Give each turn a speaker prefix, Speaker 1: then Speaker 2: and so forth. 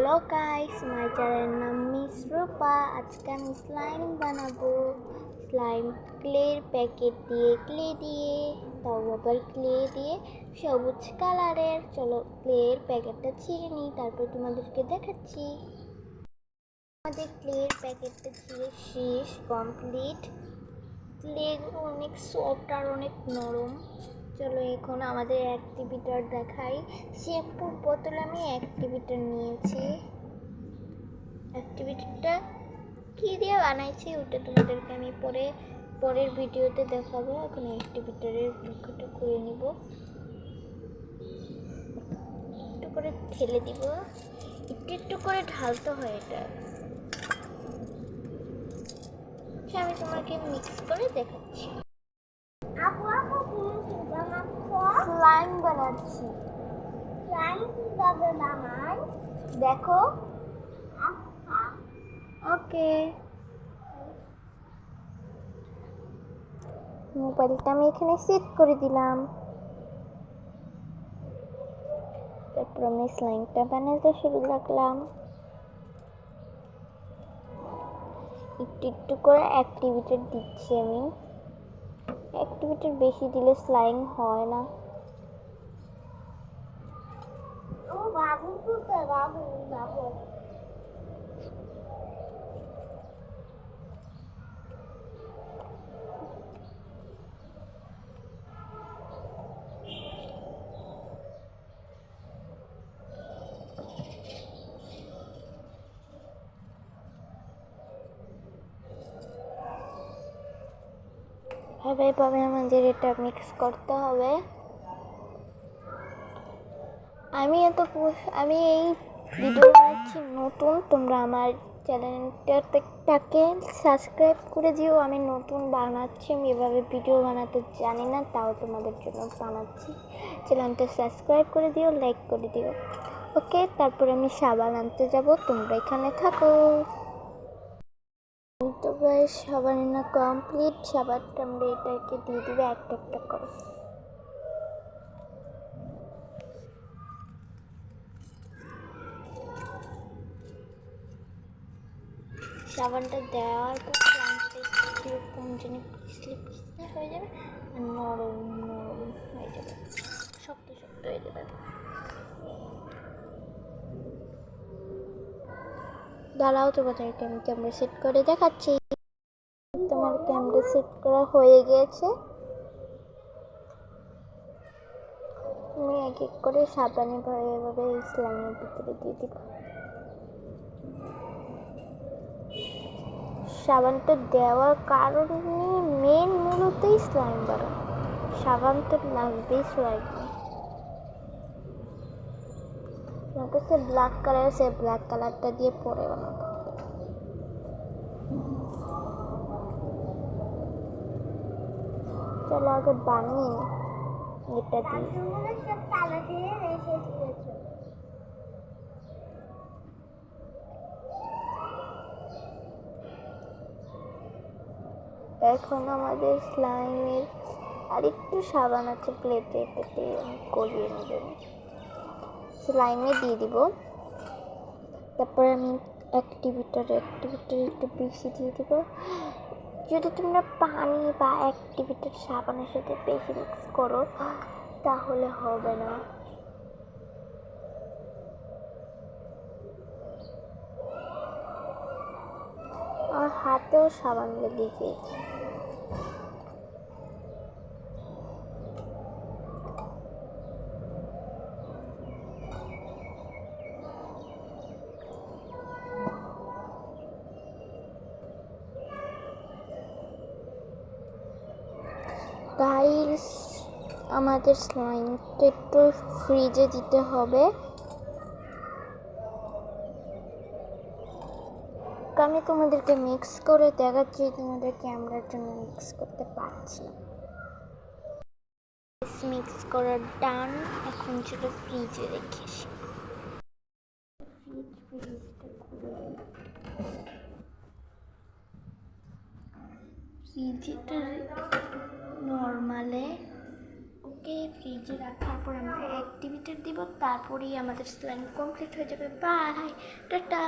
Speaker 1: Hello guys, মাই চ্যানেলের নাম miss রূপা। আজকে আমি স্লাইম বানাবো। স্লাইম ক্লের প্যাকেট দিয়ে তাও আবার ক্লে দিয়ে সবুজ কালারের। চলো ক্লের প্যাকেটটা ছিঁড়ে নিই, তারপর তোমাদেরকে দেখাচ্ছি। আমাদের ক্লের প্যাকেটটা ছিঁড়ে শেষ, কমপ্লিট। ক্লেগুলো অনেক সফট আর অনেক নরম। চলো এখন আমাদের অ্যাক্টিভিটার দেখাই। শ্যাম্পুর বোতলে আমি অ্যাক্টিভিটার নিয়েছি। অ্যাক্টিভিটারটা কী দিয়ে বানাইছি ওটা তোমাদেরকে আমি পরের ভিডিওতে দেখাবো। এখন অ্যাক্টিভিটারের মুখটা করে নিব, একটু করে ঢেলে দিব, একটু একটু করে ঢালতে হয় এটা। আমি তোমাকে মিক্স করে দেখাচ্ছি। স্লাইম বানাচ্ছি। স্লাইম কিভাবে বানাই দেখো। ওকে, মোবাইলটা আমি এখানে সেট করে দিলাম। তারপর আমি স্লাইমটা বানাতে শুরু রাখলাম। একটু একটু করে অ্যাক্টিভিটার দিচ্ছি আমি। অ্যাক্টিভিটার বেশি দিলে স্লাইম হয় না। এভাবে আমাদের এটা মিক্স করতে হবে। আমি এই ভিডিও বানাচ্ছি নতুন, তোমরা আমার চ্যানেলটাকে সাবস্ক্রাইব করে দিও। আমি নতুন বানাচ্ছি, আমি এভাবে ভিডিও বানাতে জানি না, তাও তোমাদের জন্য বানাচ্ছি। চ্যানেলটা সাবস্ক্রাইব করে দিও, লাইক করে দিও। ওকে, তারপর আমি সাবান আনতে যাব, তোমরা এখানে থাকো। তো গাইস, সাবান আনা কমপ্লিট। সাবানটা আমরা এটাকে দিয়ে দিবে একটা একটা করে। সাবানটা দেওয়ার পর প্লান্টটা কীরকম জানি পিছলে পিছলে হয়ে যাবে আর নরম নরম হয়ে যাবে, শক্ত শক্ত হয়ে যাবে। দাঁড়াও, তোমাদেরকে আমি ক্যামেরা সেট করে দেখাচ্ছি। তোমার ক্যামেরা সেট করা হয়ে গিয়েছে। তুমি এক এক করে সাবানে এভাবে স্লাইমের ভিতরে দিয়ে দিবে। সাবানটা দেওয়ার কারণে মূলতই স্লাইম বানানো। সাবান তো লাগবেই স্লাইমে। আমার কাছে ব্ল্যাক কালার আছে, ব্ল্যাক কালারটা দিয়ে পরে বানাবো। চলো আগে বানিয়ে এটা দিয়ে। এখন আমাদের স্লাইমের আরেকটু সাবান আছে প্লেটে, এটাতে আমি গলিয়ে নেব, স্লাইমে দিয়ে দিব। তারপরে আমি অ্যাক্টিভিটার একটু বেশি দিয়ে দিব। যদি তোমরা পানি বা অ্যাক্টিভিটার সাবানের সাথে বেশি মিক্স করো তাহলে হবে না। আর হাতেও সাবান লেগে গিয়েছে। গাইস, আমাদের স্লাইমটা একটু ফ্রিজে দিতে হবে। আমি তোমাদেরকে মিক্স করে দেখাচ্ছি, তোমাদের ক্যামেরার জন্য মিক্স করতে পারছি না। মিক্স করার ডান, এখন সেটা ফ্রিজে রেখেছি। ফ্রিজটা নর্মালে এগুলোকে ফ্রিজে রাখার পর আমরা অ্যাক্টিভেটর দিব, তারপরেই আমাদের স্লাইম কমপ্লিট হয়ে যাবে। Bye, tata.